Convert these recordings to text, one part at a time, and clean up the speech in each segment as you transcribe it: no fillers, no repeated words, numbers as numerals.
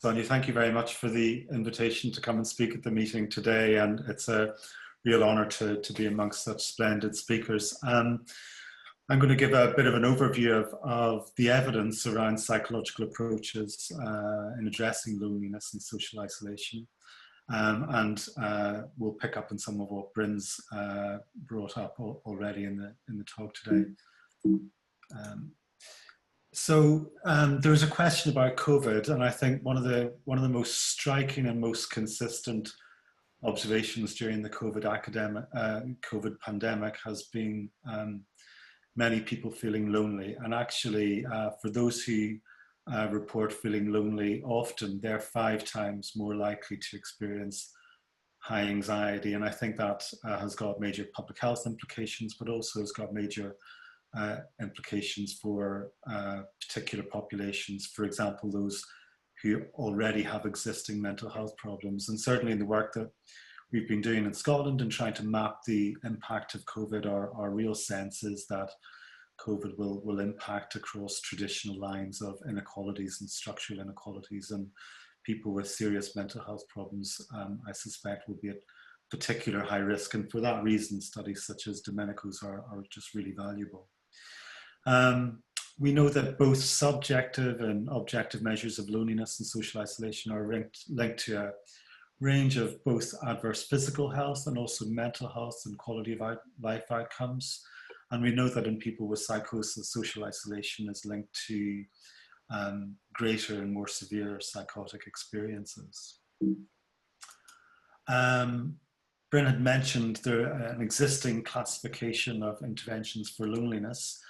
Sonia, thank you very much for the invitation to come and speak at the meeting today, and it's a real honour to be amongst such splendid speakers. I'm going to give a bit of an overview of the evidence around psychological approaches in addressing loneliness and social isolation, and we'll pick up on some of what Bryn's brought up already in the talk today. So there was a question about COVID, and I think one of the most striking and most consistent observations during the COVID pandemic has been many people feeling lonely. And actually, for those who report feeling lonely, often they're 5 times more likely to experience high anxiety. And I think that has got major public health implications, but also has got major implications for particular populations, for example, those who already have existing mental health problems. And certainly in the work that we've been doing in Scotland and trying to map the impact of COVID, our real sense is that COVID will impact across traditional lines of inequalities and structural inequalities, and people with serious mental health problems, I suspect, will be at particular high risk. And for that reason, studies such as Domenico's are just really valuable. We know that both subjective and objective measures of loneliness and social isolation are linked to a range of both adverse physical health and also mental health and quality of life outcomes. And we know that in people with psychosis, social isolation is linked to greater and more severe psychotic experiences. Bryn had mentioned an existing classification of interventions for loneliness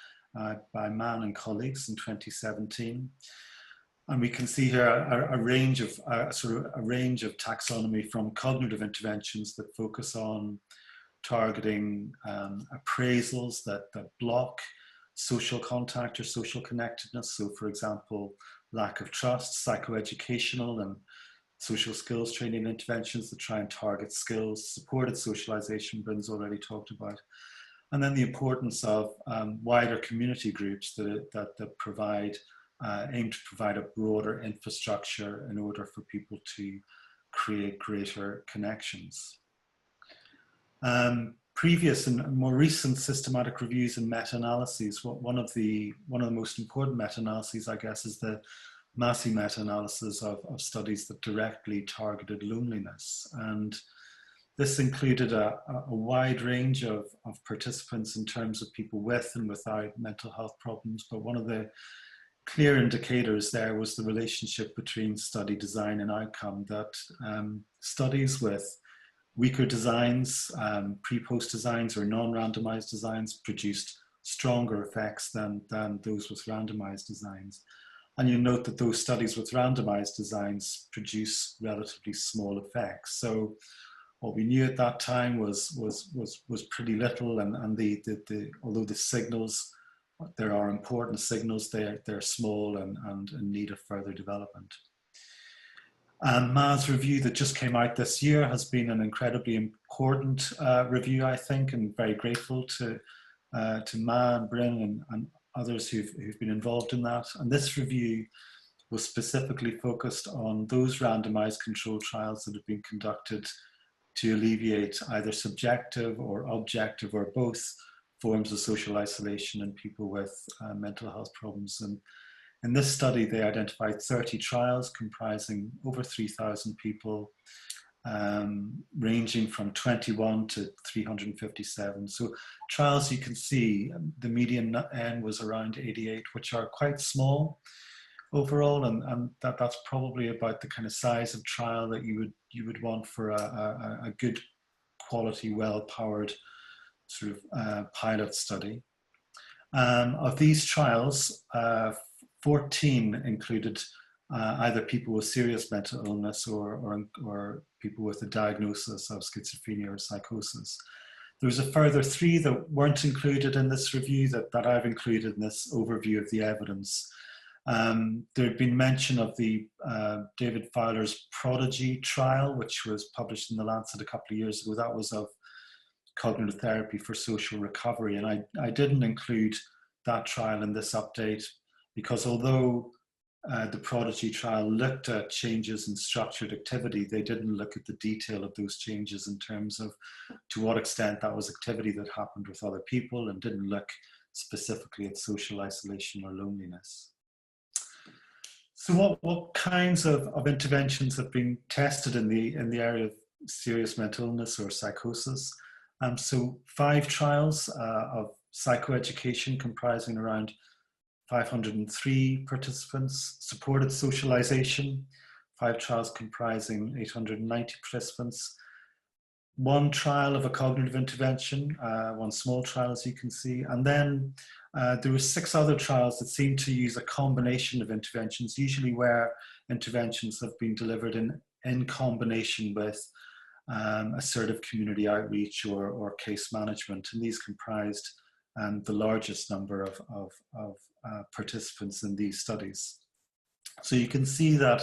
by Mann and colleagues in 2017, and we can see here a range of taxonomy, from cognitive interventions that focus on targeting appraisals that block social contact or social connectedness. So, for example, lack of trust, psychoeducational and social skills training interventions that try and target skills, supported socialization, Bryn's already talked about. And then the importance of wider community groups that aim to provide a broader infrastructure in order for people to create greater connections. Previous and more recent systematic reviews and meta-analyses, one of the most important meta-analyses, I guess, is the Massey meta-analysis of studies that directly targeted loneliness. And this included a wide range of participants in terms of people with and without mental health problems. But one of the clear indicators there was the relationship between study design and outcome, that studies with weaker designs, pre-post designs or non-randomized designs produced stronger effects than those with randomized designs. And you note that those studies with randomized designs produce relatively small effects. So what we knew at that time was pretty little, and although the signals, there are important signals, they're small and in need of further development. And Ma's review that just came out this year has been an incredibly important review, I think, and very grateful to Ma and Bryn and others who've been involved in that. And this review was specifically focused on those randomized controlled trials that have been conducted to alleviate either subjective or objective or both forms of social isolation in people with mental health problems. And in this study, they identified 30 trials comprising over 3,000 people, ranging from 21 to 357. So trials, you can see the median N was around 88, which are quite small overall, and that's probably about the kind of size of trial that you would want for a good quality, well-powered sort of pilot study. Of these trials, 14 included either people with serious mental illness or people with a diagnosis of schizophrenia or psychosis. There was a further 3 that weren't included in this review that I've included in this overview of the evidence. There had been mention of the David Fowler's Prodigy trial, which was published in The Lancet a couple of years ago. That was of cognitive therapy for social recovery. And I didn't include that trial in this update because although the Prodigy trial looked at changes in structured activity, they didn't look at the detail of those changes in terms of to what extent that was activity that happened with other people, and didn't look specifically at social isolation or loneliness. So what kinds of interventions have been tested in the area of serious mental illness or psychosis? So 5 trials of psychoeducation comprising around 503 participants, supported socialization, 5 trials comprising 890 participants, 1 trial of a cognitive intervention, 1 small trial as you can see, and then there were 6 other trials that seemed to use a combination of interventions, usually where interventions have been delivered in combination with assertive community outreach or case management, and these comprised the largest number of participants in these studies. So you can see that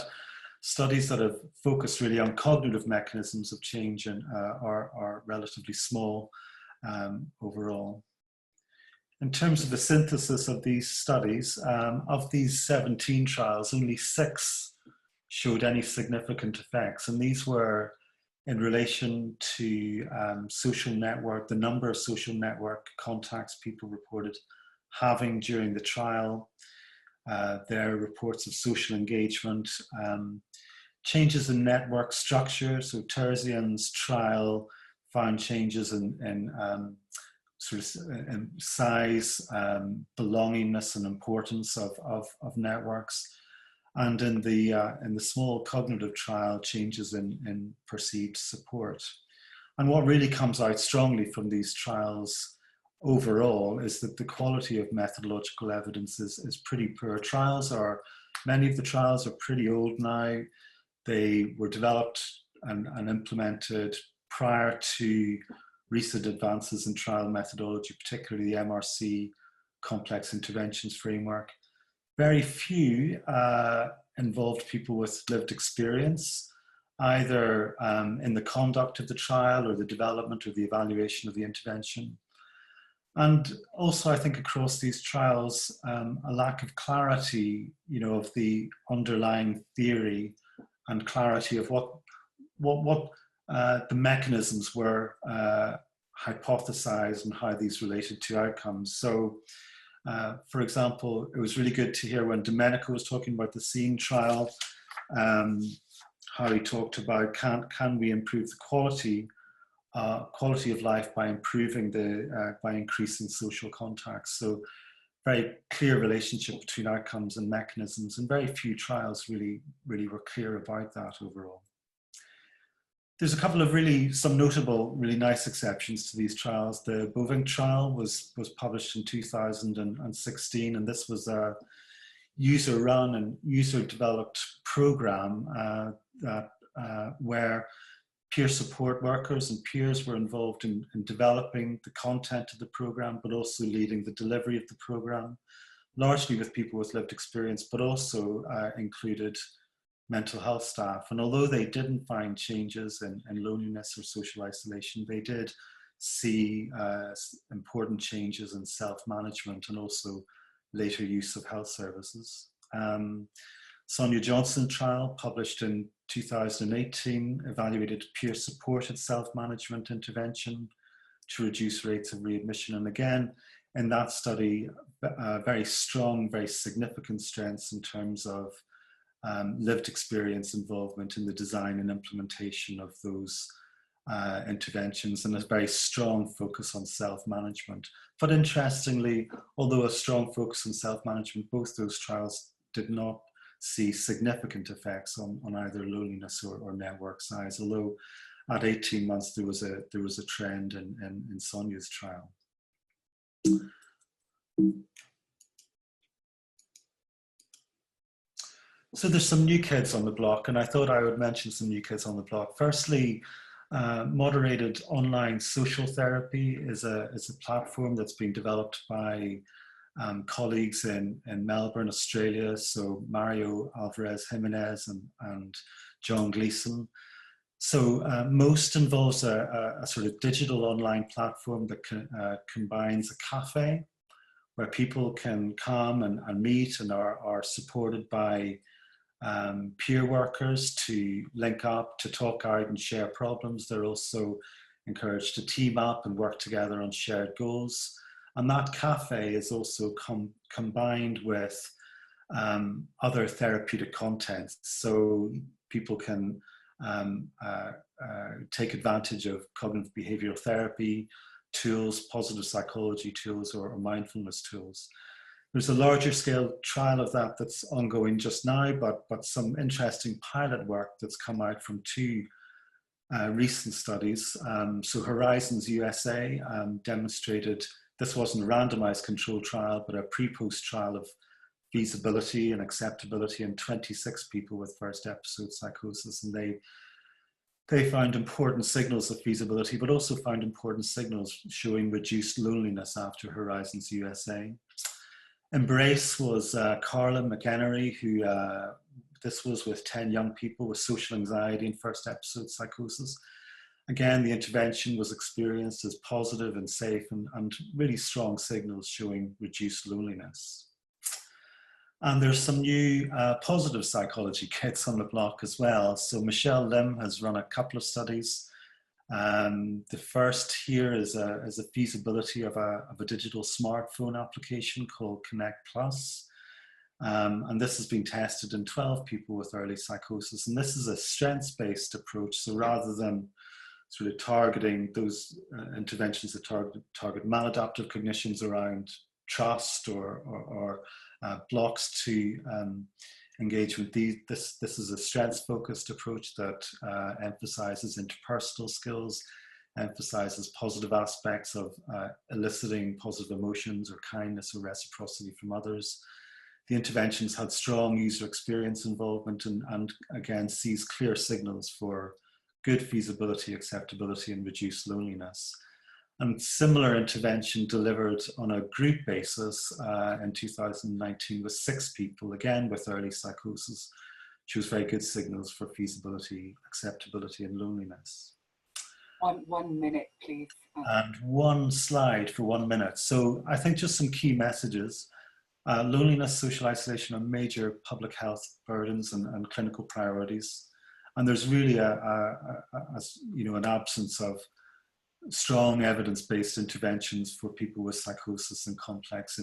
studies that have focused really on cognitive mechanisms of change are relatively small overall. In terms of the synthesis of these studies, of these 17 trials, only 6 showed any significant effects, and these were in relation to social network, the number of social network contacts people reported having during the trial, their reports of social engagement, changes in network structure. So Terzian's trial found changes in size, belongingness and importance of networks. And in the small cognitive trial, changes in perceived support. And what really comes out strongly from these trials overall is that the quality of methodological evidence is pretty poor. Many of the trials are pretty old now. They were developed and implemented prior to recent advances in trial methodology, particularly the MRC complex interventions framework. Very few involved people with lived experience, either in the conduct of the trial or the development or the evaluation of the intervention. And also, I think across these trials, a lack of clarity, of the underlying theory and clarity of what the mechanisms were hypothesized and how these related to outcomes. So, for example, it was really good to hear when Domenico was talking about the SEEN trial, how he talked about can we improve the quality of life by by increasing social contacts. So very clear relationship between outcomes and mechanisms, and very few trials really were clear about that overall. There's a couple of some notable, really nice exceptions to these trials. The Boving trial was published in 2016, and this was a user-run and user-developed program where peer support workers and peers were involved in developing the content of the program, but also leading the delivery of the program, largely with people with lived experience, but also included mental health staff. And although they didn't find changes in loneliness or social isolation, they did see important changes in self-management and also later use of health services. Sonia Johnson trial, published in 2018, evaluated peer-supported self-management intervention to reduce rates of readmission. And again, in that study, very strong, very significant strengths in terms of lived experience involvement in the design and implementation of those interventions, and a very strong focus on self-management. But interestingly, although a strong focus on self-management, both those trials did not see significant effects on either loneliness or network size, although at 18 months there was a trend in Sonia's trial. So there's some new kids on the block, and I thought I would mention some new kids on the block. Firstly, moderated online social therapy is a platform that's been developed by colleagues in Melbourne, Australia. So Mario Alvarez Jimenez and John Gleason. So MOST involves a sort of digital online platform that combines a cafe where people can come and meet and are supported by peer workers to link up, to talk out and share problems. They're also encouraged to team up and work together on shared goals. And that cafe is also combined with other therapeutic contents. So people can take advantage of cognitive behavioral therapy tools, positive psychology tools, or mindfulness tools. There's a larger scale trial of that that's ongoing just now, but some interesting pilot work that's come out from two recent studies. So Horizons USA demonstrated, this wasn't a randomized controlled trial, but a pre-post trial of feasibility and acceptability in 26 people with first episode psychosis. And they found important signals of feasibility, but also found important signals showing reduced loneliness after Horizons USA. Embrace was Carla McEnery, who this was with 10 young people with social anxiety and first episode psychosis. Again, the intervention was experienced as positive and safe, and really strong signals showing reduced loneliness. And there's some new positive psychology kits on the block as well. So Michelle Lim has run a couple of studies. The first here is a feasibility of a digital smartphone application called Connect Plus. And this has been tested in 12 people with early psychosis. And this is a strengths-based approach. So rather than sort of targeting those interventions that target maladaptive cognitions around trust or blocks to engagement, this is a strengths-focused approach that emphasizes interpersonal skills, emphasizes positive aspects of eliciting positive emotions or kindness or reciprocity from others. The interventions had strong user experience involvement and again sees clear signals for good feasibility, acceptability, and reduced loneliness. And similar intervention delivered on a group basis in 2019 with 6 people, again with early psychosis, shows very good signals for feasibility, acceptability, and loneliness. One minute, please. And one slide for 1 minute. So I think just some key messages. Loneliness, social isolation are major public health burdens and clinical priorities. And there's really an absence of strong evidence-based interventions for people with psychosis and complex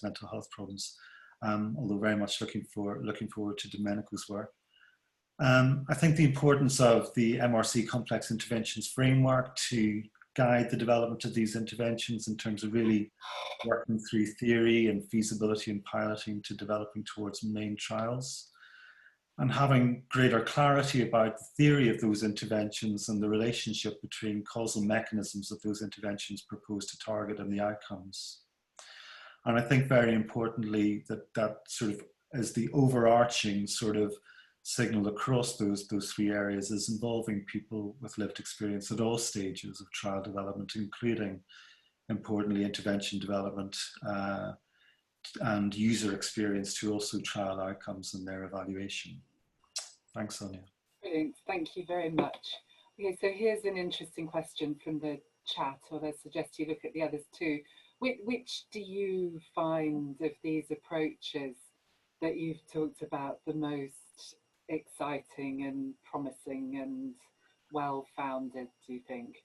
mental health problems. Although very much looking forward to Domenico's work. I think the importance of the MRC complex interventions framework to guide the development of these interventions in terms of really working through theory and feasibility and piloting to developing towards main trials. And having greater clarity about the theory of those interventions and the relationship between causal mechanisms of those interventions proposed to target and the outcomes. And I think very importantly that sort of is the overarching sort of signal across those 3 areas is involving people with lived experience at all stages of trial development, including, importantly, intervention development and user experience to also trial outcomes and their evaluation. Thanks, Sonia. Brilliant, thank you very much. Okay, so here's an interesting question from the chat, or I suggest you look at the others too. Which do you find of these approaches that you've talked about the most exciting and promising and well-founded, do you think?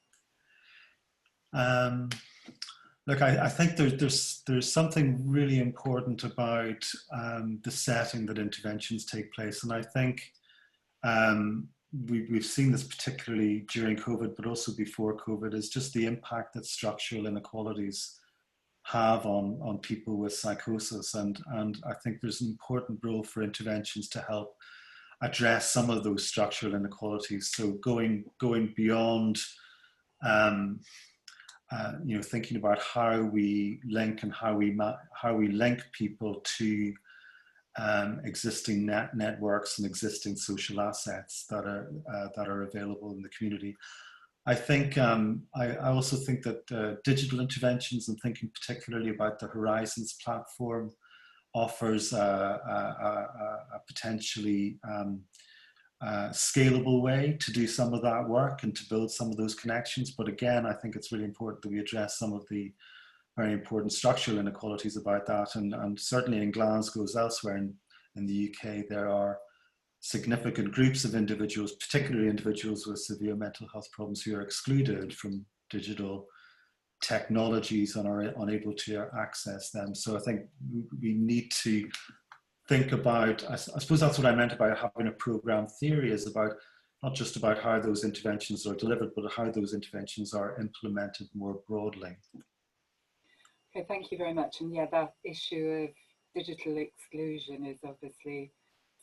Look, I think there's something really important about the setting that interventions take place, and I think we've seen this particularly during COVID, but also before COVID, is just the impact that structural inequalities have on people with psychosis, and I think there's an important role for interventions to help address some of those structural inequalities. So going beyond thinking about how we link and how we link people to existing networks and existing social assets that are available in the community. I think I also think that digital interventions, and thinking particularly about the Horizons platform, offers a potentially scalable way to do some of that work and to build some of those connections. But again, I think it's really important that we address some of the very important structural inequalities about that. And certainly in Glasgow, as elsewhere in the UK, there are significant groups of individuals, particularly individuals with severe mental health problems, who are excluded from digital technologies and are unable to access them. So I think we need to think about, I suppose that's what I meant about having a program theory, is about not just about how those interventions are delivered, but how those interventions are implemented more broadly. Okay, thank you very much. And yeah, that issue of digital exclusion is obviously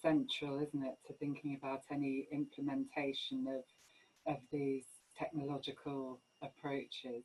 central, isn't it, to thinking about any implementation of these technological approaches.